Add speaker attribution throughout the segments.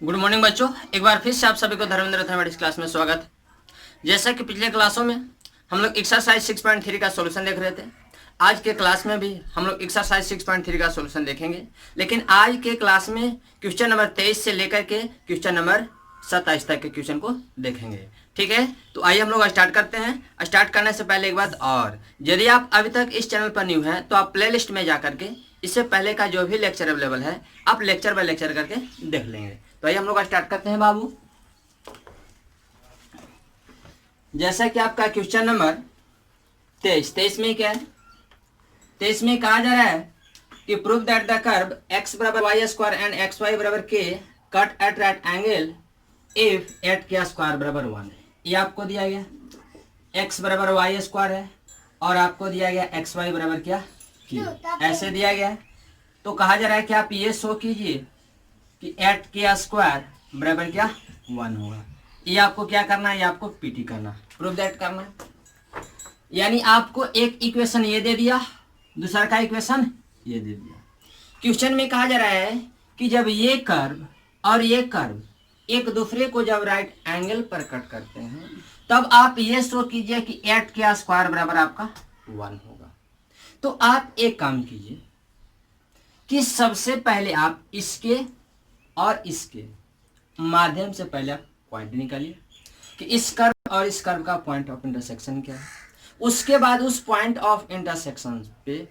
Speaker 1: Good morning बच्चों, एक बार फिर से आप सभी को धर्मेंद्र मैथमेटिक्स क्लास में स्वागत। जैसा कि पिछले क्लासों में हम लोग एक्सरसाइज 6.3 का सॉल्यूशन देख रहे थे, आज के क्लास में भी हम लोग एक्सरसाइज 6.3 का सॉल्यूशन देखेंगे। लेकिन आज के क्लास में क्वेश्चन नंबर 23 से लेकर के क्वेश्चन नंबर 27 तक के क्वेश्चन को देखेंगे। ठीक है, तो आइए हम लोग स्टार्ट करते हैं। स्टार्ट करने से पहले एक बात और, यदि आप अभी तक इस चैनल पर न्यू हैं तो आप प्ले लिस्ट में जा करके इससे पहले का जो भी लेक्चर अवेलेबल है आप लेक्चर बाय लेक्चर करके देख लेंगे। तो आइए हम लोग स्टार्ट करते हैं बाबू। जैसा कि आपका क्वेश्चन नंबर 23 में क्या है, 23 में कहा जा रहा है कि prove that the curve x बराबर y square and x y बराबर k cut at right angle if eight k square बराबर 1 है। ये आपको दिया गया x बराबर वाई स्क्वायर है और आपको दिया गया एक्स वाई बराबर क्या ऐसे दिया गया है। तो कहा जा रहा है कि आप ये शो कीजिए कि एट के स्क्वायर बराबर क्या 1 होगा। ये आपको क्या करना है, ये आपको पीटी करना, प्रूव दैट करना है। यानी आपको एक इक्वेशन ये दे दिया, दूसरा का इक्वेशन ये दे दिया। क्वेश्चन में कहा जा रहा है कि जब ये कर्व और ये कर्व एक दूसरे को जब राइट एंगल पर कट करते हैं तब आप ये शो कीजिए कि एट के स्क्वायर बराबर आपका 1 होगा। तो आप एक काम कीजिए कि सबसे पहले आप इसके और इसके माध्यम से पहले आप पॉइंट निकालिए कि इस कर्व और इस कर्व का पॉइंट ऑफ इंटरसेक्शन क्या है। उसके बाद उस पॉइंट ऑफ इंटरसेक्शन पे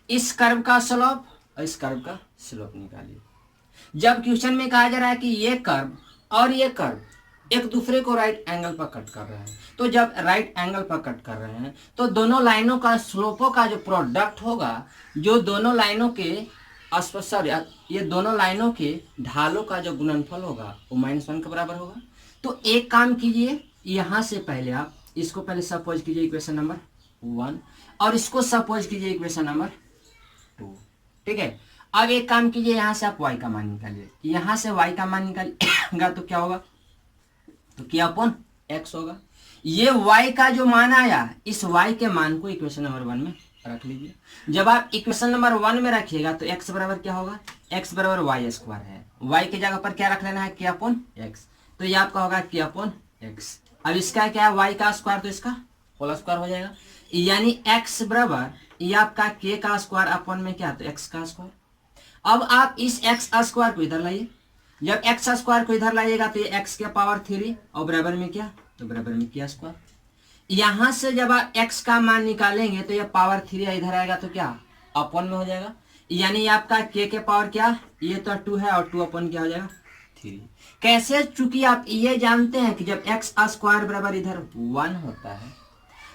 Speaker 1: इस कर्व का स्लोप और इस कर्व का स्लोप निकालिए। जब क्वेश्चन में कहा जा रहा है कि ये कर्व और ये कर्व एक दूसरे को राइट एंगल पर कट कर रहे हैं, तो जब राइट एंगल पर कट कर रहे हैं तो दोनों लाइनों का स्लोपों का जो प्रोडक्ट होगा, जो दोनों लाइनों के सॉरी ये दोनों लाइनों के ढालों का जो गुणनफल होगा वो -1 के बराबर होगा। तो एक काम कीजिए, यहाँ से पहले आप इसको पहले सपोज कीजिए इक्वेशन नंबर 1 और इसको सपोज कीजिए इक्वेशन नंबर 2। ठीक है, अब एक काम कीजिए, यहाँ से आप y का मान निकालिए। यहाँ से y का मान निकालिएगा तो क्या होगा, तो क्या अपन x होगा। ये y का जो मान आया, इस y के मान को इक्वेशन नंबर 1 में रख लीजिए। जब आप इक्वेशन नंबर 1 में रखिएगा तो x बराबर क्या होगा, x बराबर वाई स्क्वायर है। y की जगह पर क्या रख लेना है, क्या अपन x, तो ये आपका होगा क्या अपन x। अब इसका क्या है y का स्क्वायर, तो इसका होल स्क्वायर हो जाएगा। यानी x बराबर ये आपका k का स्क्वायर अपन में क्या, तो x का स्क्वायर। अब आप इस x स्क्वायर को इधर लाइए। जब x स्क्वायर को इधर लाइएगा तो ये x के पावर 3 और बराबर में क्या, तो बराबर में क्या स्क्वायर। यहां से जब आप x का मान निकालेंगे तो ये पावर 3 इधर आएगा तो क्या अपन में हो जाएगा। यानी आपका k के पावर क्या, ये तो 2 है और 2 अपन क्या हो जाएगा 3। कैसे, चूंकि आप ये जानते हैं कि जब x स्क्वायर बराबर इधर 1 होता है,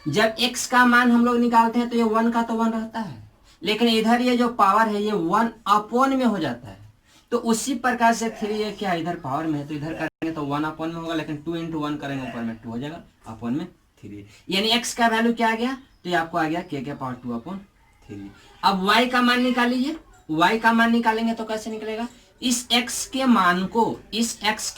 Speaker 1: जब x का मान हम लोग निकालते हैं तो ये 1 का तो 1 रहता है, लेकिन इधर ये जो पावर है ये 1 अपॉन में हो जाता है। तो उसी प्रकार से 3 ये क्या इधर पावर में है तो इधर करेंगे तो 1 अपॉन में होगा, लेकिन 2 × 1 करेंगे ऊपर में 2 हो जाएगा अपॉन में 3। यानी x का वैल्यू क्या आ गया, तो ये आपको आ गया k के पावर 2/3। अब y का मान निकाल लीजिए। y का मान निकालेंगे तो कैसे निकलेगा, इस x के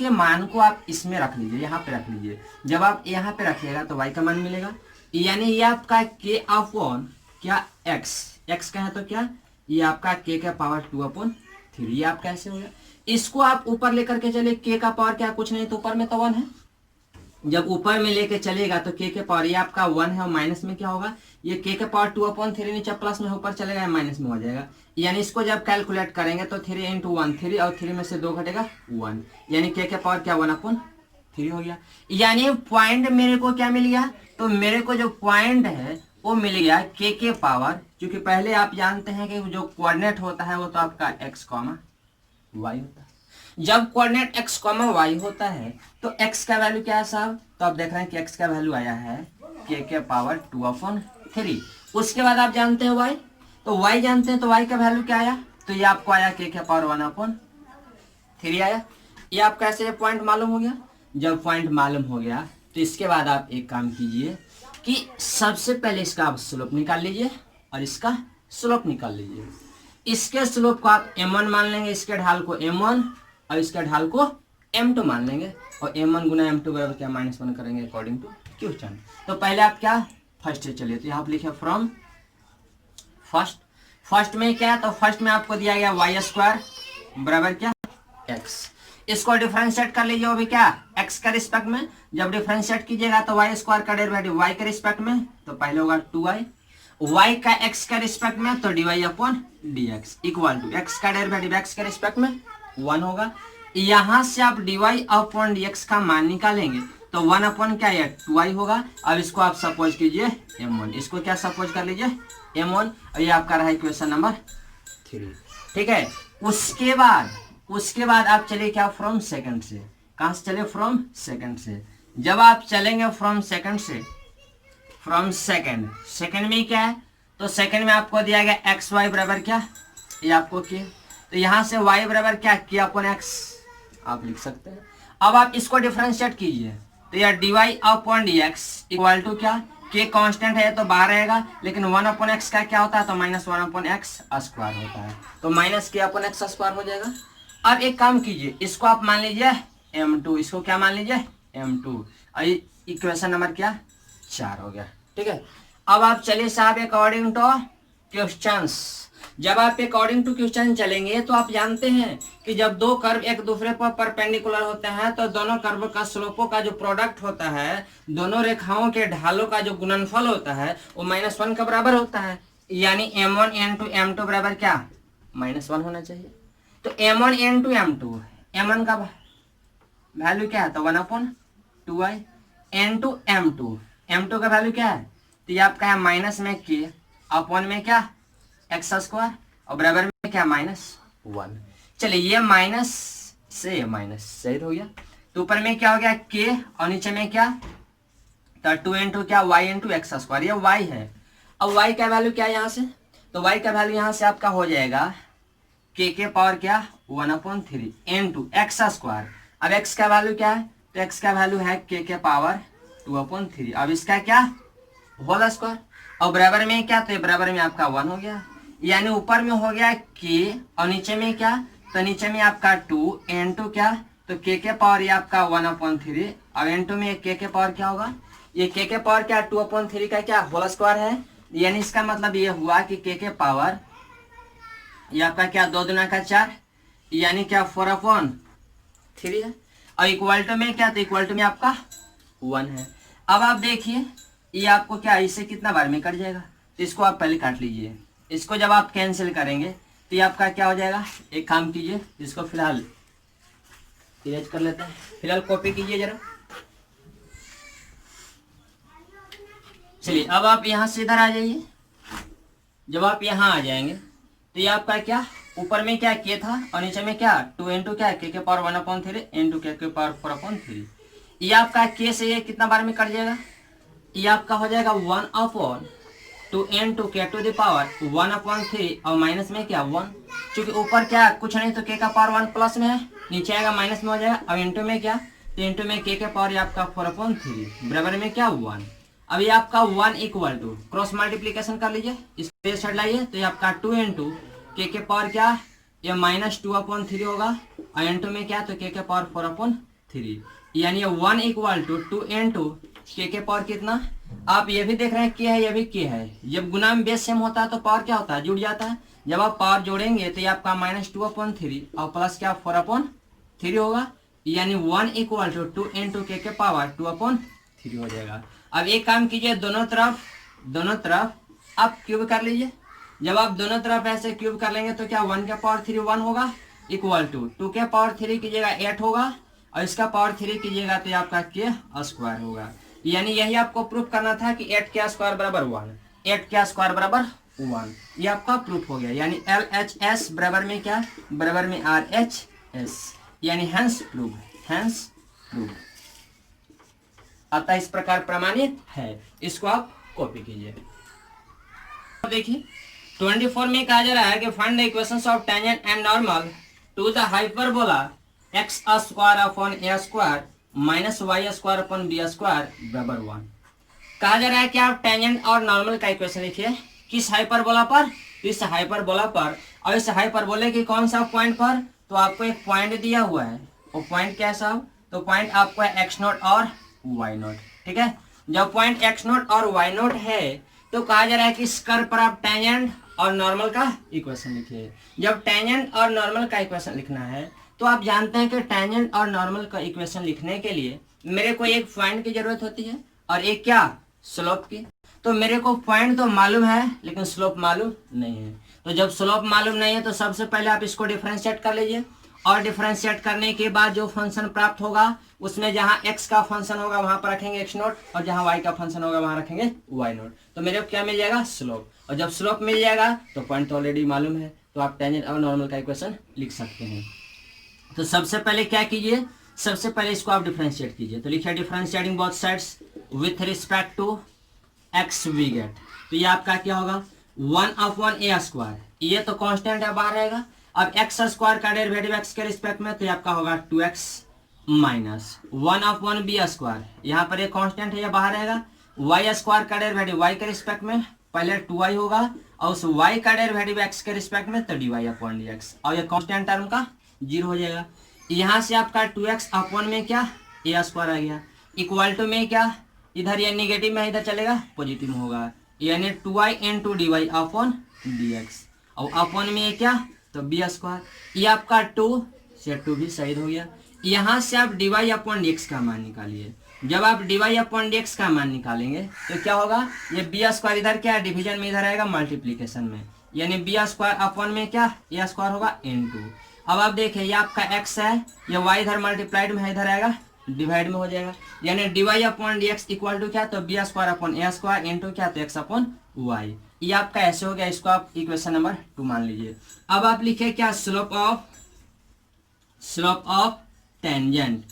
Speaker 1: मान को आप इसमें रख लीजिए, यहाँ पे रख लीजिए। जब आप यहाँ पे रखिएगा तो y का मान मिलेगा। यानी ये आपका k अपॉन क्या x का है तो क्या, ये आपका k के पावर 2/3। ये आपका ऐसे हो गया। इसको आप ऊपर लेकर के चले, k का पावर क्या कुछ नहीं तो ऊपर में तो 1 है। जब ऊपर में लेके चलेगा तो k के पावर ये आपका 1 है और माइनस में क्या होगा, ये k के पावर 2/3 नीचे प्लस में ऊपर चलेगा माइनस में हो जाएगा। यानी इसको जब कैलकुलेट करेंगे तो 3 × 1 3 और 3 में से 2 घटेगा 1, यानी k के पावर क्या 1/3 हो गया। यानी पॉइंट मेरे को क्या मिल गया, तो मेरे को जो पॉइंट है वो मिल गया k के पावर, क्योंकि पहले आप जानते हैं कि जो कोऑर्डिनेट होता है वो तो आपका x, y होता है। जब कोऑर्डिनेट x, y होता है तो x का वैल्यू क्या है साहब, तो आप देख रहे हैं कि x का वैल्यू आया है k के पावर 2/3। उसके बाद आप जानते हैं y, तो y जानते हैं तो y का वैल्यू क्या आया, तो ये आपको आया k के पावर 1/3 आया। ये आपका ऐसे पॉइंट मालूम हो गया। जब पॉइंट मालूम हो गया तो इसके बाद आप एक काम कीजिए कि सबसे पहले इसका आप स्लोप निकाल लीजिए और इसका स्लोप निकाल लीजिए। इसके स्लोप को आप m1 मान लेंगे, इसके ढाल को m1 और इसके ढाल को m2 मान लेंगे, और m1 गुना m2 बराबर क्या -1 करेंगे अकॉर्डिंग टू क्वेश्चन। तो पहले आप क्या फर्स्ट से चलिए, तो यहाँ पे लिखे फ्रॉम फर्स्ट में क्या है, तो फर्स्ट में आपको दिया गया वाई स्क्वायर बराबर क्या x। इसको डिफरेंशिएट कर लीजिए, वो भी क्या x के रिस्पेक्ट में। जब डिफरेंशिएट कीजिएगा तो y स्क्वायर का डेरिवेटिव y के रिस्पेक्ट में, तो पहले होगा 2y, y का x के रिस्पेक्ट में तो dy upon dx equal to x का डेरिवेटिव x के रिस्पेक्ट में 1 होगा। यहां से आप dy अपॉन dx का मान निकालेंगे तो 1 अपॉन क्या है 2y होगा। अब इसको आप सपोज कीजिए m1, इसको क्या सपोज कर लीजिए m1, और ये आपका रहा इक्वेशन नंबर 3। ठीक है, उसके बाद आप चलिए क्या फ्रॉम सेकंड से, कहां से चले फ्रॉम सेकंड से। जब आप चलेंगे फ्रॉम सेकंड से, फ्रॉम सेकंड में क्या है, तो सेकंड में आपको दिया गया एक्स वाई बराबर क्या, ये आपको किया, तो यहां से y बराबर क्या किया अपन x आप लिख सकते हैं। अब आप इसको डिफरेंशिएट कीजिए तो यह dy upon dx equal to क्या, k कांस्टेंट है तो बाहर रहेगा, लेकिन 1 अपॉन x का क्या होता है, तो माइनस 1 अपॉन x स्क्वायर होता है, तो minus k upon x square हो जाएगा। अब एक काम कीजिए, इसको आप मान लीजिए m2, इसको क्या मान लीजिए m2, और इक्वेशन नंबर क्या 4 हो गया। ठीक है, अब आप चलिए साहब अकॉर्डिंग टू क्वेश्चंस, जब आप अकॉर्डिंग टू क्वेश्चन चलेंगे तो आप जानते हैं कि जब दो कर्व एक दूसरे पर परपेंडिकुलर होते हैं तो दोनों कर्व का स्लोपों का जो प्रोडक्ट होता है, दोनों रेखाओं के ढालों का जो गुणनफल होता है वो -1 का बराबर होता है, यानी m1 n2 m2 बराबर क्या -1 होना चाहिए। तो m1 n2 m2, m1 का वैल्यू क्या है, तो 1 upon 2y, n2 m2, m2 का वैल्यू क्या है, तो ये आपका है माइनस में k अपॉन में क्या एक्स स्क्वायर, और बराबर में क्या -1। चलिए ये माइनस से माइनस सही हो गया, तो ऊपर में क्या हो गया k और नीचे में क्या, तो 2 इंटू क्या y इंटू एक्स स्क्वायर, ये y है। अब y का वैल्यू क्या है यहाँ से, तो y का वैल्यू यहाँ से आपका हो जाएगा k के पावर क्या 1/3 इंटू एक्स स्क्वायर। अब x का वैल्यू क्या है, तो x का वैल्यू है k के पावर 2/3, अब इसका क्या होल स्क्वायर, और बराबर में क्या, तो बराबर में आपका 1 हो गया, यानी ऊपर में हो गया k और नीचे में क्या, तो नीचे में आपका 2 इंटू क्या, तो k के पावर ये आपका 1/3, और इंटू में k के पावर क्या होगा, ये k के पावर क्या 2/3 का क्या होल स्क्वायर है, यानी इसका मतलब ये हुआ कि k के पावर ये आपका क्या 2 दूना का 4, यानी क्या 4/3 है, और इक्वल टू में क्या, तो इक्वल टू में आपका 1 है। अब आप देखिए ये आपको क्या इससे कितना बार में कट जाएगा, तो इसको आप पहले काट लीजिए, इसको जब आप कैंसिल करेंगे तो ये आपका क्या हो जाएगा, एक काम कीजिए इसको फिलहाल इरेज कर लेते हैं, फिलहाल कॉपी कीजिए जरा। चलिए अब आप यहाँ से इधर आ जाइए, जब आप यहाँ आ जाएंगे तो ये आपका क्या ऊपर में क्या k था और नीचे में क्या 2 इंटू क्या k के पावर 1/3 इंटू k के पावर 4/3, ये आपका k से ये कितना बार में कट जाएगा, ये आपका हो जाएगा 1/2 into k to the power 1/3 और माइनस में क्या 1, क्योंकि ऊपर क्या कुछ नहीं तो k का पावर 1 प्लस में है, नीचे आएगा माइनस में हो जाएगा, अब इंटू में क्या, तो इंटू में k के पावर आपका 4/3 बराबर में क्या 1। अब ये आपका 1 इक्वल टू क्रॉस मल्टीप्लीकेशन कर लीजिए, इस पे साइड लाइए, तो ये आपका 2 इंटू k के पावर क्या, ये -2/3 होगा, और इंटू में क्या, तो k के पावर 4/3, यानी 1 इक्वल टू 2 इंटू k के पावर कितना, आप ये भी देख रहे हैं k है, ये भी k है, जब गुना में बेस सेम होता है तो पावर क्या होता है जुड़ जाता है, जब आप पावर जोड़ेंगे तो ये आपका -2/3 और प्लस क्या 4/3 होगा, यानी 1 इक्वल टू 2 इंटू k के पावर 2/3 हो जाएगा। अब एक काम कीजिए, दोनों तरफ आप क्यूब कर लीजिए, जब आप दोनों तरफ ऐसे क्यूब कर लेंगे तो क्या 1 के पावर 3 1 होगा, इक्वल टू 2 के पावर 3 कीजिएगा 8 होगा, और इसका पावर 3 कीजिएगा तो आपका k स्क्वायर होगा, यानी यही आपको प्रूफ करना था कि 8 के स्क्वायर बराबर 1, 8 के स्क्वायर बराबर 1, ये आपका प्रूफ हो गया, यानी LHS बराबर में क्या, बराबर में RHS, यानी हैंस प्रूफ अतः इस प्रकार प्रमाणित है, इसको आप कॉपी कीजिए। देखिए 24 में कहा जा रहा है कि find the equations of tangent and normal to the hyperbola x square upon a square minus y square upon b square बराबर 1। कहा जा रहा है कि आप टेंजेंट और नॉर्मल का इक्वेशन लिखिए, किस हाइपरबोला पर, इस हाइपरबोला पर, और इस हाइपरबोले के कौन सा पॉइंट पर, तो आपको एक पॉइंट दिया हुआ है, वो पॉइंट क्या है साहब, तो पॉइंट आपको है x0 और y0। ठीक है, जब पॉइंट x0 और y0 है तो कहा जा रहा है कि इस कर्व पर आप टेंजेंट और नॉर्मल का इक्वेशन लिखिए। जब टेंजेंट और नॉर्मल का इक्वेशन लिखना है तो आप जानते हैं कि टेंजेंट और नॉर्मल का इक्वेशन लिखने के लिए मेरे को एक पॉइंट की जरूरत होती है और एक क्या, स्लोप की। तो मेरे को पॉइंट तो मालूम है लेकिन स्लोप मालूम नहीं है। तो जब स्लोप मालूम नहीं है तो सबसे पहले आप इसको डिफरेंशिएट कर लीजिए, और डिफरेंशिएट करने के बाद जो फंक्शन प्राप्त होगा उसमें जहां x का फंक्शन होगा वहां पर रखेंगे x नोट, और जहां y का फंक्शन होगा वहां रखेंगे y नोट। तो मेरे को क्या मिल जाएगा, स्लोप। और जब स्लोप मिल जाएगा तो पॉइंट तो ऑलरेडी मालूम है, तो आप टेंजेंट और नॉर्मल का इक्वेशन लिख सकते हैं। तो सबसे पहले क्या कीजिए, सबसे पहले इसको आप डिफरेंशिएट कीजिए। तो लिखिए differentiating both sides with respect to x we get. तो ये आपका क्या होगा, 1/a²। ये तो कांस्टेंट है, बाहर रहेगा। अब एक्स स्क्वायर का डेरिवेटिव एक्स के रिस्पेक्ट में, तो ये आपका होगा 2x माइनस 1/b²। यहाँ पर ये कांस्टेंट है, ये बाहर रहेगा। वाई स्क्वायर का डेरिवेटिव y के रिस्पेक्ट में पहले 2y होगा, और उस y का डेरिवेटिव x के रिस्पेक्ट में तो dy/dx, और ये कांस्टेंट टर्म का 0 हो जाएगा। यहाँ से आपका 2x अपॉन में क्या, a² आ गया, इक्वल टू में क्या, इधर ये निगेटिव में इधर चलेगा पॉजिटिव में होगा, यानी 2y × dy/dx, और अपॉन में ये क्या, तो b²। ये आपका 2 से 2 भी सही हो गया। यहाँ से आप dy/dx का मान निकालिए। जब आप dy/dx का मान निकालेंगे तो क्या होगा, ये b² इधर क्या, डिवीजन में इधर आएगा मल्टीप्लीकेशन में, यानी b² अपॉन में क्या, a² होगा × अब आप देखिए ये आपका x है, ये y इधर मल्टीप्लाइड में है, इधर आएगा डिवाइड में हो जाएगा, यानी dy/dx इक्वल टू क्या, तो b² अपॉन a² × क्या, तो x/y। ये आपका ऐसे हो गया, इसको आप इक्वेशन नंबर 2 मान लीजिए। अब आप लिखे क्या, स्लोप ऑफ टेंजेंट,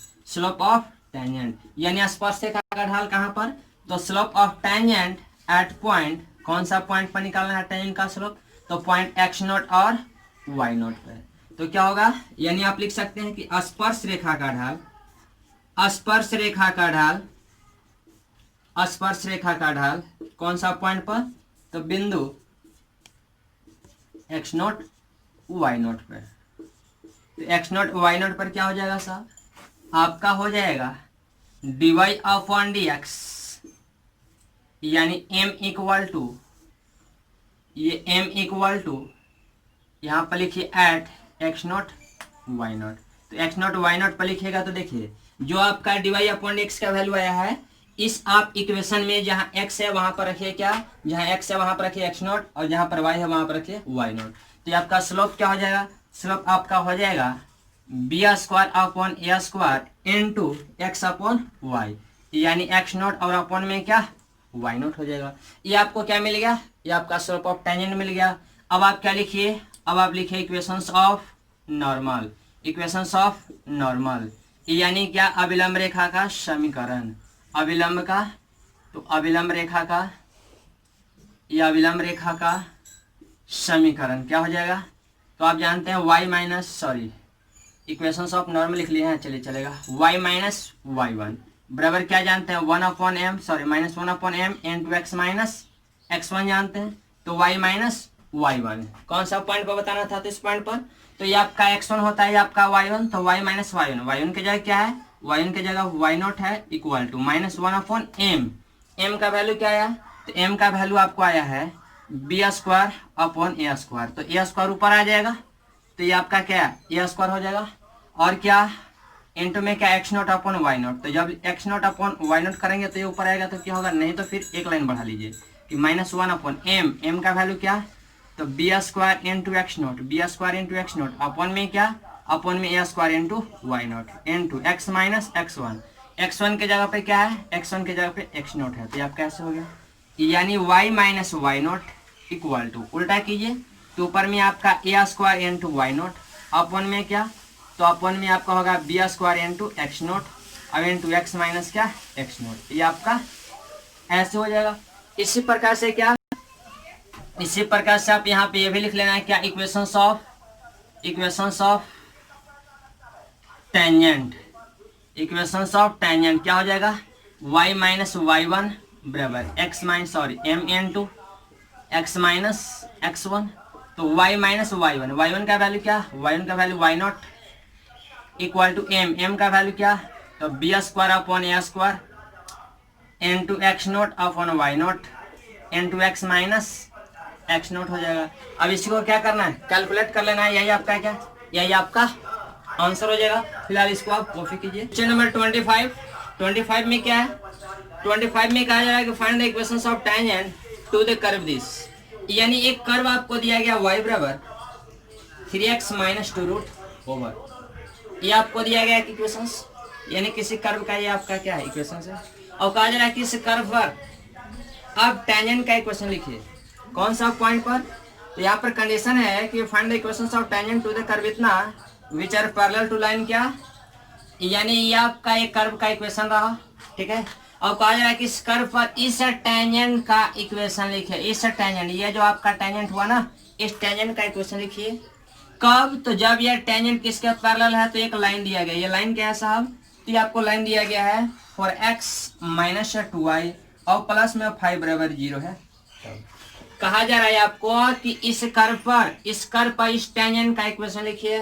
Speaker 1: यानी स्पर्शरेखा का ढाल कहाँ पर, तो slope of tangent eight point, कौन सा पॉइंट पर निकालना है टेंजेंट का स्लोप, तो पॉइंट x0 और y0 पर। तो क्या होगा, यानी आप लिख सकते हैं कि स्पर्श रेखा का ढाल कौन सा पॉइंट पर, तो बिंदु x0 y0 पर। तो x0 y0 पर क्या हो जाएगा साहब, आपका हो जाएगा dy/dx, यानी m इक्वल टू, ये m इक्वल टू यहाँ पर लिखिए एट x0 y0। तो x0 y0 पर लिखिएगा तो देखिए जो आपका dy/dx का वैल्यू आया है, इस आप इक्वेशन में जहां x है वहां पर रखिए क्या, जहां x है वहां पर रखिए x0, और जहां पर y है वहां पर रखिए y0। तो ये आपका स्लोप क्या हो जाएगा, स्लोप आपका हो जाएगा b² अपॉन a² × x/y, यानी x0 और अपॉन में क्या, y0 हो जाएगा। ये आपको क्या मिल गया, ये आपका स्लोप ऑफ टेंजेंट मिल गया। अब आप क्या लिखिए, अब आप लिखिए इक्वेशंस ऑफ नॉर्मल, यानी क्या, अभिलंब रेखा का समीकरण, अभिलंब रेखा का समीकरण क्या हो जाएगा, तो आप जानते हैं इक्वेशंस ऑफ नॉर्मल लिख लिए हैं, चलिए चलेगा, y - y1 बराबर क्या जानते हैं, -1/m × x - x1 जानते हैं, तो y - y1 कौन सा पॉइंट पर बताना था, तो इस पॉइंट पर। तो ये आपका x1 होता है, ये आपका y1, तो y - y1 की जगह क्या है, y1 की जगह y0 है, इक्वल टू -1/m। m का वैल्यू क्या आया, तो m का वैल्यू आपको आया है b² अपॉन a²। तो a² ऊपर आ जाएगा, तो ये आपका क्या है, a² हो जाएगा, और क्या इंटू में क्या, x0 अपॉन y0। तो जब x0 अपॉन y0 करेंगे तो ये ऊपर आएगा, तो क्या होगा, नहीं तो फिर एक लाइन बढ़ा लीजिए कि -1/m, m का वैल्यू क्या, तो b² × x0 अपॉन में क्या, अपॉन में a² × y0 × x - x1। x1 के जगह पे क्या है, x1 के जगह पे x0 है, तो ये आपका ऐसे हो गया, यानी y - y0 इक्वल टू, उल्टा कीजिए तो ऊपर में आपका a² × y0 अपॉन में क्या, तो अपॉन में आपका होगा b² × x0 अब × x माइनस क्या, x0। ये आपका ऐसे हो जाएगा। इसी प्रकार से क्या, इसी प्रकार से आप यहाँ पे ये भी लिख लेना है क्या, इक्वेशंस ऑफ टेंजेंट क्या हो जाएगा, y - y1 बराबर m × x - x1। तो y - y1 का वैल्यू क्या, y1 का value y0 equal to m का वैल्यू क्या, तो b² upon a² × x0 upon y0 × x - x0 हो जाएगा। अब इसी को क्या करना है, कैलकुलेट कर लेना है, यही आपका क्या, यही आपका आंसर हो जाएगा। फिलहाल इसको आप कॉपी कीजिए। क्वेश्चन नंबर 25 में क्या है, 25 में कहा जा रहा है कि find the equations of tangent to the curve this, यानी एक कर्व आपको दिया गया y बराबर 3x माइनस 2 रूट ओवर, ये आपको दिया गया इक्वेशंस, यानी किसी कर्व का ये आपका क्या है इक्वेशंस है। और कहा जा रहा है कि इस कर्व पर अब टेंजेंट का इक्वेशन लिखिए। कौन सा पॉइंट पर, तो यहाँ पर कंडीशन है कि find the equations of tangent to the curve इतना which are parallel to line, क्या यानी ये आपका एक कर्व का इक्वेशन रहा, ठीक है। और कहा जा रहा है कि इस कर्व पर इस टेंजेंट का इक्वेशन लिखिए। इस टेंजेंट, ये जो आपका टेंजेंट हुआ ना, इस टेंजेंट का इक्वेशन लिखिए। कब, तो जब ये टेंजेंट किसके पैरेलल है, तो एक लाइन दिया गया, ये लाइन क्या है साहब, तो ये आपको लाइन दिया गया है फॉर x माइनस 2y और प्लस में 5 बराबर 0 है। कहा जा रहा है आपको कि इस कर्व पर इस टेंजेंट का इक्वेशन लिखिए।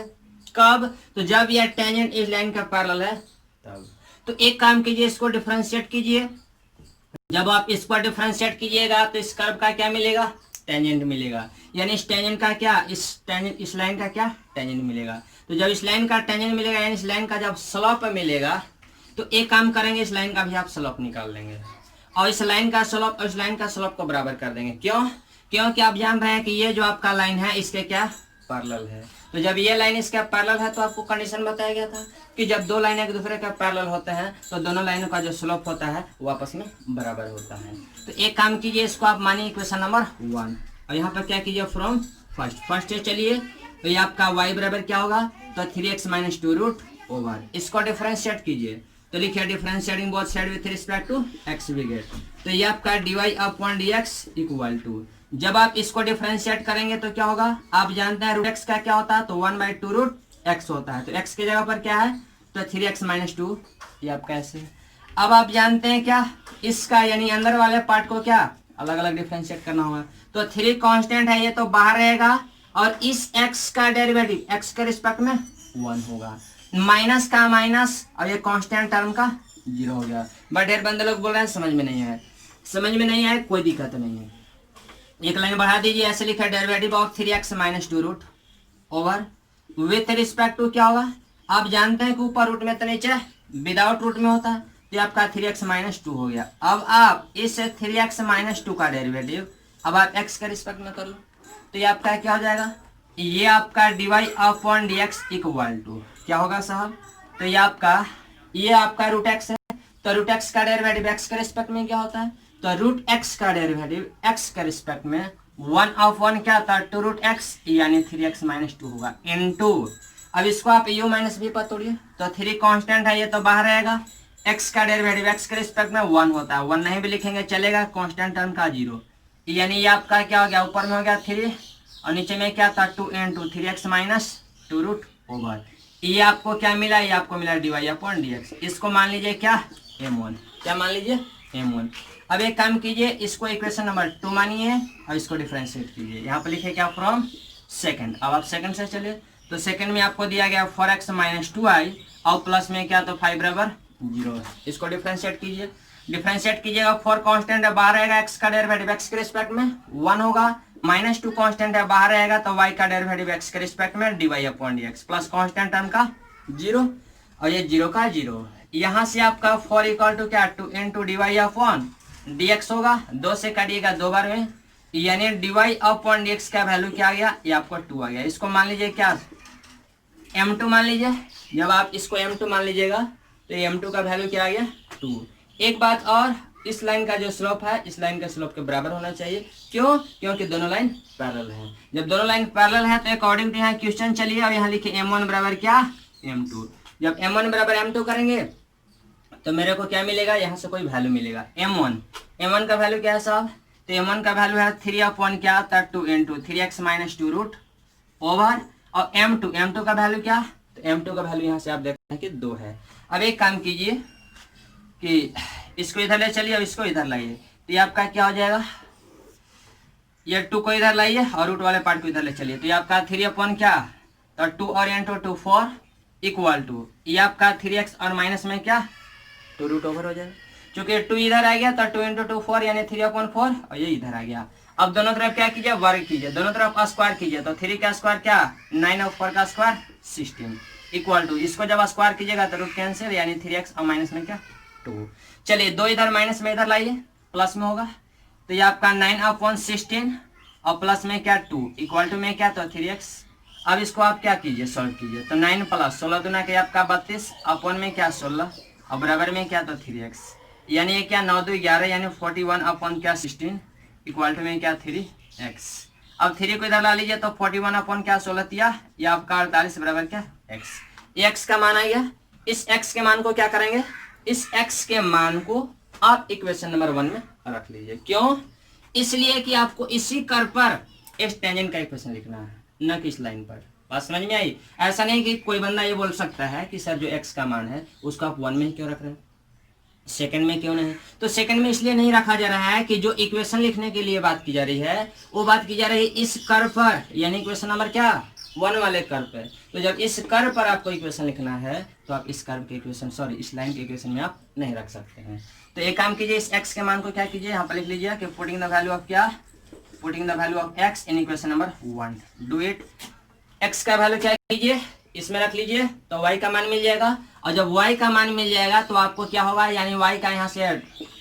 Speaker 1: कब, तो जब यह टेंजेंट इस लाइन का पैरेलल है तब। तो एक काम कीजिए, इसको डिफरेंशिएट कीजिए। जब आप इस पर डिफरेंशिएट कीजिएगा तो इस कर्व का क्या मिलेगा, टेंजेंट मिलेगा, यानी इस टेंजेंट का क्या, इस लाइन का क्या टेंजेंट मिलेगा। तो जब इस लाइन का टेंजेंट मिलेगा, यानी इस लाइन का जब स्लोप मिलेगा, तो एक काम करेंगे, इस लाइन का भी आप स्लोप निकाल लेंगे और इस लाइन का स्लोप और इस लाइन का स्लोप को बराबर कर देंगे। क्यों, क्योंकि आप जान रहे हैं कि ये जो आपका लाइन है इसके क्या पैरेलल है। तो जब ये लाइन इसका पैरेलल है तो आपको कंडीशन बताया गया था कि जब दो लाइन एक दूसरे के पैरेलल होते हैं तो दोनों लाइनों का जो स्लोप होता है वो आपस में बराबर होता है। तो एक काम कीजिए, इसको आप मानिए इक्वेशन नंबर 1 और यहाँ पर क्या कीजिए फ्रॉम फर्स्ट चलिए। तो ये आपका y बराबर क्या होगा, तो 3x माइनस 2 रूट ओवर, इसको डिफरेंशिएट कीजिए। तो लिखिए differentiating both side with respect to x we get, तो ये आपका dy upon dx equal to, जब आप इसको डिफरेंशिएट करेंगे तो क्या होगा, आप जानते हैं रूट x का क्या होता है, तो 1/2 रूट x होता है। तो x की जगह पर क्या है, तो 3x माइनस 2, ये आपका ऐसे। अब आप जानते हैं क्या, इसका यानी अंदर वाले पार्ट को क्या अलग अलग डिफरेंशिएट करना होगा। तो 3 कांस्टेंट है, ये तो बाहर रहेगा और इस x का डेरिवेटिव x के रिस्पेक्ट में 1 होगा, माइनस का माइनस और ये कांस्टेंट टर्म का 0 हो गया। बट ढेर बंदे लोग बोल रहे हैं समझ में नहीं है, कोई दिक्कत नहीं है। एक लाइन बढ़ा दीजिए, ऐसे लिखा derivative of 3x minus 2 root over with respect to क्या होगा, आप जानते हैं कि ऊपर रूट में तो नीचे विदाउट रूट में होता है, तो आपका 3x माइनस 2 हो गया। अब आप इस 3x माइनस 2 का डेरिवेटिव अब आप x के रिस्पेक्ट में कर लो, तो ये आपका क्या हो जाएगा, ये आपका dy upon dx equal to क्या होगा साहब, तो ये आपका रूट x है, तो रूट x का डेरिवेटिव x के रिस्पेक्ट में क्या होता है, तो रूट x का डेरिवेटिव x के रिस्पेक्ट में 1/1 क्या था, 2 रूट x यानी 3x माइनस 2 होगा इनटू, अब इसको आप u माइनस v पर तोड़िए, तो 3 कांस्टेंट है, ये तो बाहर रहेगा, x का डेरिवेटिव x के रिस्पेक्ट में 1 होता है, 1 नहीं भी लिखेंगे चलेगा, कांस्टेंट टर्म का 0, यानी ये आपका क्या हो गया, ऊपर में हो गया 3 और नीचे में क्या था 2 into 3x minus 2 root over, ये आपको क्या मिला, ये आपको मिला dy अपॉन dx, इसको मान लीजिए क्या m1, क्या मान लीजिए m1। अब एक काम कीजिए, इसको इक्वेशन नंबर 2 मानिए और इसको डिफरेंशिएट कीजिए। यहाँ पर लिखे क्या फ्रॉम सेकंड, अब आप सेकंड से चलिए, तो सेकंड में आपको दिया गया 4x माइनस 2i और प्लस में क्या, तो 5 बराबर 0 है, इसको डिफरेंशिएट कीजिएगा। 4 कांस्टेंट है, बाहर रहेगा, x का डेरिवेटिव x के रिस्पेक्ट में 1 होगा, माइनस 2 कांस्टेंट है, बाहर रहेगा, तो y का डेरिवेटिव x के रिस्पेक्ट में dy upon dx plus constant term का 0 और ये 0 का 0, यहाँ से आपका 4 इक्वल टू क्या 2 into dy अपॉन dx होगा, 2 से काटिएगा 2 बार में, यानी dy अपॉन dx का वैल्यू क्या आ गया, ये आपको 2 आ गया। इसको मान लीजिए क्या m2 मान लीजिए, जब आप इसको m2 मान लीजिएगा तो m2 का वैल्यू क्या आ गया 2। एक बात और, इस लाइन का जो स्लोप है इस लाइन के स्लोप के बराबर होना चाहिए, क्यों, क्योंकि दोनों लाइन पैरेलल हैं। जब दोनों लाइन पैरेलल है तो अकॉर्डिंग टू यहाँ क्वेश्चन चलिए और यहाँ लिखिए m1 बराबर क्या m2, जब m1 बराबर m2 करेंगे तो मेरे को क्या मिलेगा, यहाँ से कोई वैल्यू मिलेगा m1 का वैल्यू क्या है साहब, तो m1 का वैल्यू है 3 अपॉन क्या 2 into 3x minus 2 root over, और m2 का वैल्यू क्या, तो m2 का वैल्यू यहाँ से आप देखते हैं कि 2 है। अब एक काम कीजिए कि इसको इधर ले चलिए और इसको इधर लाइए, तो ये आपका क्या हो जाएगा, ये 2 को इधर लाइए और रूट वाले पार्ट को इधर ले चलिए, तो ये आपका 3 अपॉन क्या, तो 2 और इंटू 2 4 इक्वल टू, ये आपका 3x और माइनस में क्या 2 रूट ओवर हो जाएगा, क्योंकि 2 इधर आ गया तो 2 इंटू 2 4 यानी 3/4 और ये इधर आ गया। अब दोनों तरफ क्या कीजिए, वर्ग कीजिए, दोनों तरफ स्क्वायर कीजिए, तो 3 का स्क्वायर क्या 9 और 4 का स्क्वायर 16, इक्वल टू, इसको जब स्क्वायर कीजिएगा तो रूट कैंसिल, यानी 3x और माइनस में क्या 2। चलिए 2 इधर माइनस में इधर लाइए, प्लस में होगा, तो ये आपका 9/16 और प्लस में क्या 2 इक्वल टू में क्या तो 3x। अब इसको आप क्या कीजिए, सॉल्व कीजिए, तो 9 + 16 दूना के आपका 32 अपन में क्या 16 और बराबर में क्या तो 3x, यानी ये क्या 9 2 11 यानी 41/16 इक्वल टू में क्या 3x। अब 3 को इधर ला लीजिए तो 41 क्या 16 तिया, ये आपका 48 बराबर क्या x। ये x का मान आ गया। इस x के मान को क्या करेंगे, इस x के मान को आप इक्वेशन नंबर 1 में रख लीजिए। क्यों, इसलिए कि आपको इसी कर्व पर इस टेंजेंट का इक्वेशन लिखना है, न कि इस लाइन पर। बात समझ में आई। ऐसा नहीं कि कोई बंदा ये बोल सकता है कि सर जो x का मान है उसको आप 1 में ही क्यों रख रहे हैं, सेकंड में क्यों नहीं। तो सेकंड में इसलिए नहीं रखा जा रहा है कि जो इक्वेशन लिखने के लिए बात की जा रही है वो बात की जा रही है इस कर्व पर, यानी इक्वेशन नंबर क्या 1 वाले कर्व पर। तो जब इस कर्व पर आपको इक्वेशन लिखना है तो आप इस कर्व के इक्वेशन इस लाइन के इक्वेशन में आप नहीं रख सकते हैं। तो एक काम कीजिए, इस x के मान को क्या कीजिए, यहाँ पर लिख लीजिए कि पुटिंग द वैल्यू ऑफ क्या, putting the value of x in equation number 1। Do it. x का वैल्यू क्या कीजिए, इसमें रख लीजिए तो y का मान मिल जाएगा, और जब y का मान मिल जाएगा तो आपको क्या होगा, यानी y का यहाँ से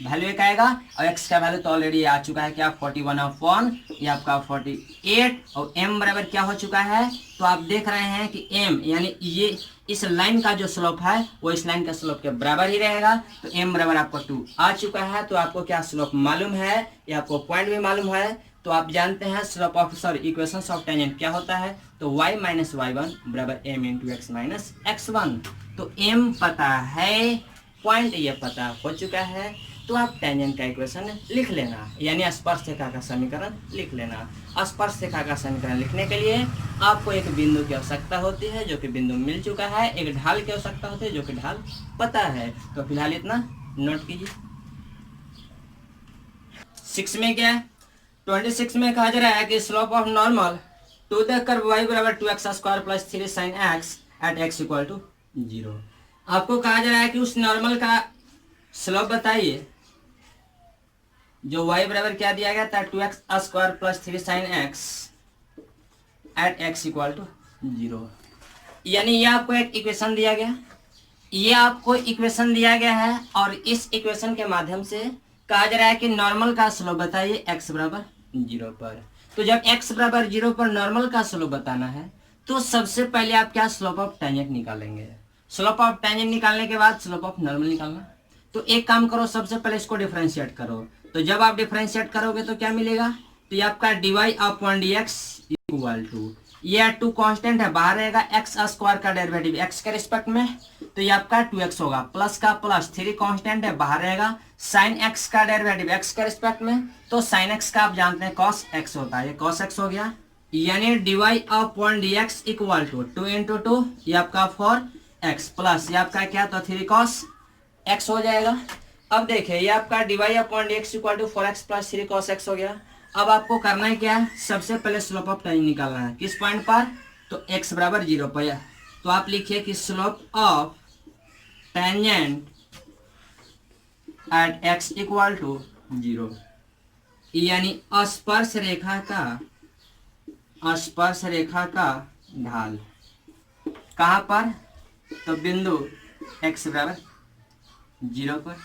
Speaker 1: वैल्यू एक आएगा और x का वैल्यू तो ऑलरेडी आ चुका है क्या 41 ये आपका 48 और m बराबर क्या हो चुका है। तो आप देख रहे हैं कि m यानी ये इस लाइन का जो स्लोप है वो इस लाइन का स्लोप के बराबर ही रहेगा। तो m बराबर आपको 2 आ चुका है। तो आपको क्या स्लोप मालूम है, या आपको पॉइंट भी मालूम है। तो आप जानते हैं slope of equation of tangent क्या होता है, तो y - y1 बराबर m × x - x1। तो m पता है, पॉइंट ये पता हो चुका है, तो आप टेंजेंट का इक्वेशन लिख लेना, यानी स्पर्शरेखा का समीकरण लिख लेना। स्पर्शरेखा का समीकरण लिखने के लिए आपको एक बिंदु की आवश्यकता होती है जो कि बिंदु मिल चुका है, एक ढाल की आवश्यकता होती है जो कि ढाल पता है। तो फिलहाल इतना नोट कीजिए। 6 में क्या है, 26 में कहा जा रहा है कि slope of normal to the curve y बराबर 2x² + 3 sin x eight x = 0। आपको कहा जा रहा है कि उस नॉर्मल का स्लोप बताइए जो y बराबर क्या दिया गया था 2x² + 3 sin x eight x = 0। यानी ये आपको एक इक्वेशन दिया गया, ये आपको इक्वेशन दिया गया है, और इस इक्वेशन के माध्यम से कहा जा रहा है कि नॉर्मल का स्लोप बताइए x बराबर 0 पर। तो जब x बराबर 0 पर नॉर्मल का स्लोप बताना है तो सबसे पहले आप क्या स्लोप ऑफ टेंजेंट निकालेंगे। स्लोप ऑफ टेंजेंट निकालने के बाद स्लोप ऑफ नॉर्मल निकालना। तो एक काम करो, सबसे पहले इसको डिफरेंशिएट करो। तो जब आप डिफरेंशिएट करोगे तो क्या मिलेगा, तो ये आपका dy/dx इक्वल टू, ये 2 कांस्टेंट है बाहर रहेगा, x² का डेरिवेटिव x के रिस्पेक्ट में, तो ये आपका 2x होगा, प्लस का प्लस 3 कांस्टेंट है बाहर रहेगा, sin x का डेरिवेटिव x के रिस्पेक्ट में, तो sin x का आप जानते हैं cos x होता है, ये cos x हो गया, यानी dy/dx इक्वल टू 2 × 2 ये आपका 4x प्लस ये आपका क्या तो 3 cos x हो जाएगा। अब देखिए ये आपका dy/dx equal to 4x + 3 cos x हो गया। अब आपको करना है क्या है, सबसे पहले स्लोप ऑफ टेंजेंट निकालना है, किस पॉइंट पर, तो x बराबर 0 पर। तो आप लिखिए कि slope of tangent at x equal to 0, यानी स्पर्श रेखा का ढाल कहाँ पर, तो बिंदु x बराबर 0 पर।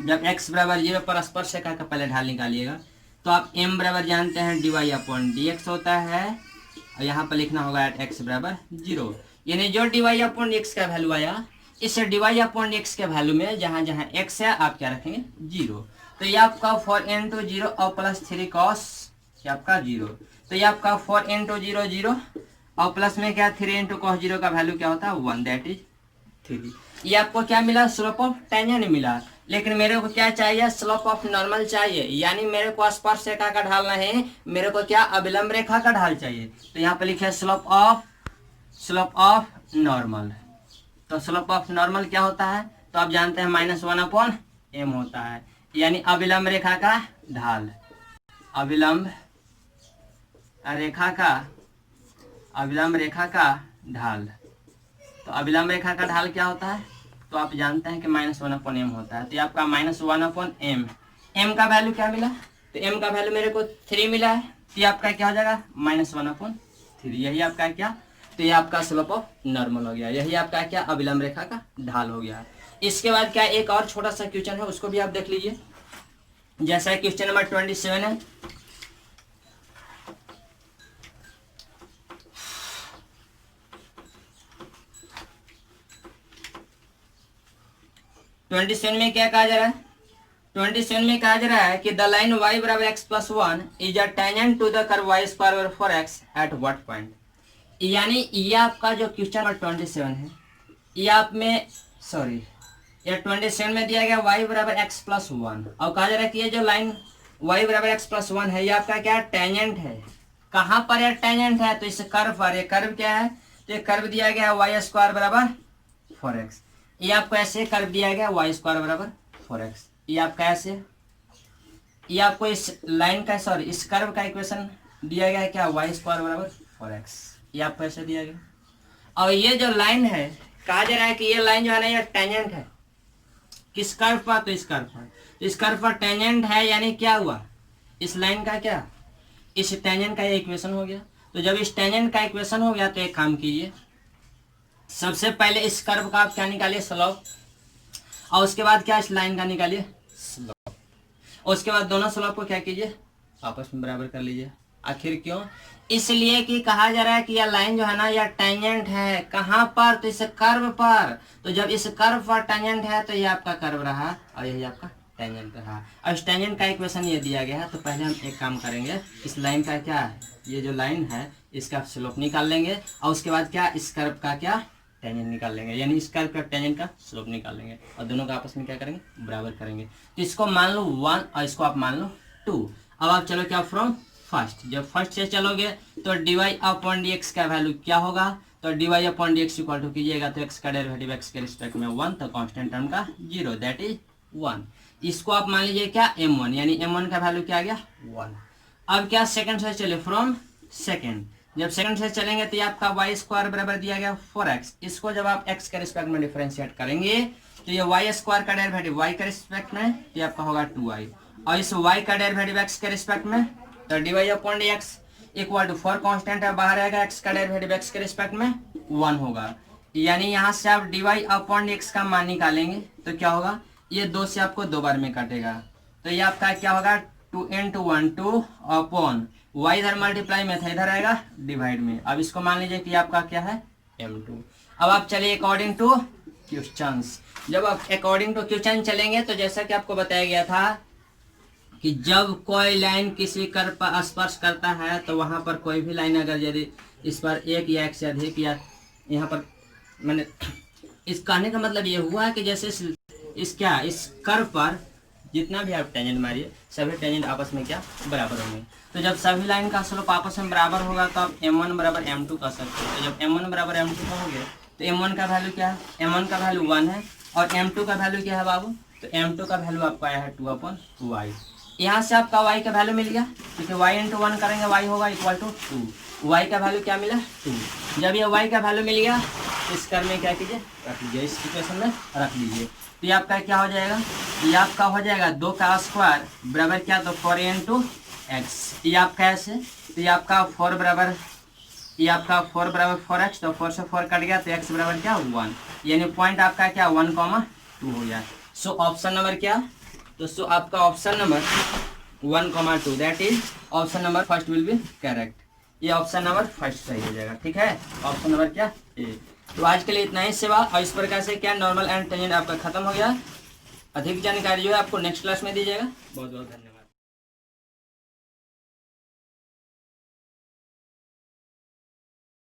Speaker 1: जब x बराबर 0 पर स्पर्श रेखा का पहले ढाल निकालिएगा तो आप m बराबर जानते हैं dy/dx होता है, और यहाँ पर लिखना होगा एट x बराबर 0, यानी जो dy/dx का वैल्यू आया इस dy/dx के वैल्यू में जहाँ जहाँ x है आप क्या रखेंगे 0। तो ये आपका 4 × 0 और प्लस 3 cos ये आपका 0, तो ये आपका 4 × 0 0 और प्लस में क्या 3 × cos 0 का वैल्यू क्या होता है 1, दैट इज 3। ये आपको क्या मिला, स्लोप ऑफ टेंजेंट मिला। लेकिन मेरे को क्या चाहिए, स्लोप ऑफ नॉर्मल चाहिए, यानी मेरे को स्पर्श रेखा का ढाल नहीं, मेरे को क्या अभिलंब रेखा का ढाल चाहिए। तो यहाँ पे लिखे स्लोप ऑफ नॉर्मल। तो स्लोप ऑफ नॉर्मल क्या होता है, तो आप जानते हैं -1/m होता है, यानी अभिलंब रेखा का ढाल, अभिलंब रेखा का ढाल। तो अभिलंब रेखा का ढाल क्या होता है, तो आप जानते हैं कि -1/m होता है। तो ये आपका -1/m, m का वैल्यू क्या मिला, तो m का वैल्यू मेरे को 3 मिला है, तो ये आपका क्या हो जाएगा -1/3, यही आपका क्या, तो ये आपका स्लोप ऑफ नॉर्मल हो गया। यही आपका क्या अभिलंब रेखा का ढाल हो गया। इसके बाद क्या एक और छोटा सा क्वेश्चन है, उसको भी आप देख लीजिए। जैसा क्वेश्चन नंबर 27 है, में क्या कहा जा रहा है? 27 में कहा जा रहा है कि द लाइन y बराबर x plus 1 is a tangent to the curve y square over 4x at what point. यानी ये आपका जो क्वेश्चन नंबर 27 है, ये आप में सॉरी ये 27 में दिया गया y बराबर x प्लस 1 और कहा जा रहा है कि ये जो लाइन y बराबर x प्लस 1 है, ये आपका क्या टेंजेंट है। कहाँ पर ये टेंजेंट है? तो इस कर्व पर। ये कर्व क्या है? तो ये कर्व दिया गया है y स्क्वायर बराबर 4x। ये आपको ऐसे कर्व दिया गया y स्क्वायर बराबर 4x। ये आपका ऐसे, ये आपको इस लाइन का सॉरी इस कर्व का इक्वेशन दिया गया है क्या? y स्क्वायर बराबर 4x। ये आपको ऐसे दिया गया। और ये जो लाइन है, कहा जा रहा है कि ये लाइन जो है ना, ये टेंजेंट है किस कर्व पर? तो इस कर्व पर। इस कर्व पर टेंजेंट है, यानी क्या हुआ? इस लाइन का क्या? इस टेंजेंट का ये इक्वेशन हो गया। तो जब इस टेंजेंट का इक्वेशन हो गया तो एक काम कीजिए, सबसे पहले इस कर्व का आप क्या निकालिए? स्लोप। और उसके बाद क्या? इस लाइन का निकालिए स्लोप। और उसके बाद दोनों स्लोप को क्या कीजिए? आपस में बराबर कर लीजिए। आखिर क्यों? इसलिए कि कहा जा रहा है कि यह लाइन जो है ना, यह टेंजेंट है। कहाँ पर? तो इस कर्व पर। तो जब इस कर्व पर टेंजेंट है तो ये आपका कर्व रहा और यही आपका टेंजेंट रहा। और इस टेंजेंट का इक्वेशन ये दिया गया है। तो पहले हम एक काम करेंगे, इस लाइन का क्या है, ये जो लाइन है इसका स्लोप निकाल लेंगे और उसके बाद क्या? इस कर्व का क्या? टेंजेंट निकाल लेंगे, यानी इस कर्व का टेंजेंट का स्लोप निकाल लेंगे और दोनों का आपस में क्या करेंगे? बराबर करेंगे। तो इसको मान लो 1 और इसको आप मान लो 2। अब आप चलो क्या? From first. जब फर्स्ट से चलोगे तो dy अपॉन dx का वैल्यू क्या होगा? तो dy upon dx equal to कीजिएगा तो x का डेरिवेटिव x के रिस्पेक्ट में 1, तो कांस्टेंट टर्म का 0, दैट इज 1। इसको आप मान लीजिए क्या? m1, यानी m1 का वैल्यू क्या आ गया? 1। अब क्या? सेकंड से चले, फ्रॉम सेकंड। जब सेकंड से चलेंगे तो ये आपका y स्क्वायर बराबर दिया गया 4x। इसको जब आप x के रिस्पेक्ट में डिफरेंशिएट करेंगे तो ये y स्क्वायर का डेरिवेटिव y के रिस्पेक्ट में ये आपका होगा 2y, और इस y का डेरिवेटिव x के रिस्पेक्ट में तो dy upon dx equal to 4 constant है, बाहर आएगा x का डेरिवेटिव x के रिस्पेक्ट में 1 होगा। यानी यहाँ से आप dy अपॉन dx का मान निकालेंगे तो क्या होगा? ये 2 से आपको 2 बार में कटेगा, तो ये आपका क्या होगा? 2 into 1 2 अपॉन y इधर मल्टीप्लाई में था, इधर आएगा डिवाइड में। अब इसको मान लीजिए कि आपका क्या है? m2। अब आप चलिए अकॉर्डिंग टू क्वेश्चंस। जब आप अकॉर्डिंग टू क्वेश्चन चलेंगे तो जैसा कि आपको बताया गया था कि जब कोई लाइन किसी कर्व पर स्पर्श करता है तो वहां पर कोई भी लाइन अगर यदि इस पर एक या एक से अधिक या यहाँ पर मैंने इस कहने का मतलब ये हुआ है कि जैसे इस कर्व पर जितना भी आप टेंजेंट मारिए सभी टेंजेंट आपस में क्या? बराबर होंगे। तो जब सभी लाइन का स्लोप आपस में बराबर होगा तो आप m1 बराबर m2 कर सकते हैं। तो जब m1 बराबर m2 कहोगे तो m1 का वैल्यू क्या है? m1 का वैल्यू 1 है और m2 का वैल्यू क्या है बाबू? तो m2 का वैल्यू आपको आया है 2 अपॉन y। यहाँ से आपका y का वैल्यू मिल गया, क्योंकि y इंटू 1 करेंगे y होगा इक्वल टू 2। y का वैल्यू क्या मिला? 2। जब ये y का वैल्यू मिल गया तो इस कर्व में क्या कीजिए? रख लीजिए, इस इक्वेशन में रख लीजिए। तो ये आपका क्या हो जाएगा? ये आपका हो जाएगा 2 का स्क्वायर बराबर क्या? तो 4 इंटू एक्स। ये आपका ऐसे, तो ये आपका 4 बराबर 4x, तो 4 से 4 कट गया तो x बराबर क्या? 1। यानी पॉइंट आपका क्या? 1,2 हो गया। सो ऑप्शन नंबर क्या? तो सो आपका option number 1,2 that is option number first will be correct. ये ऑप्शन नंबर फर्स्ट सही हो जाएगा। ठीक है, ऑप्शन नंबर क्या? ए। तो आज के लिए इतना ही सेवा। और इस प्रकार से क्या नॉर्मल एंड टेंजेंट आपका खत्म हो गया। अधिक जानकारी जो है आपको नेक्स्ट क्लास में दी जाएगा। बहुत बहुत धन्यवाद।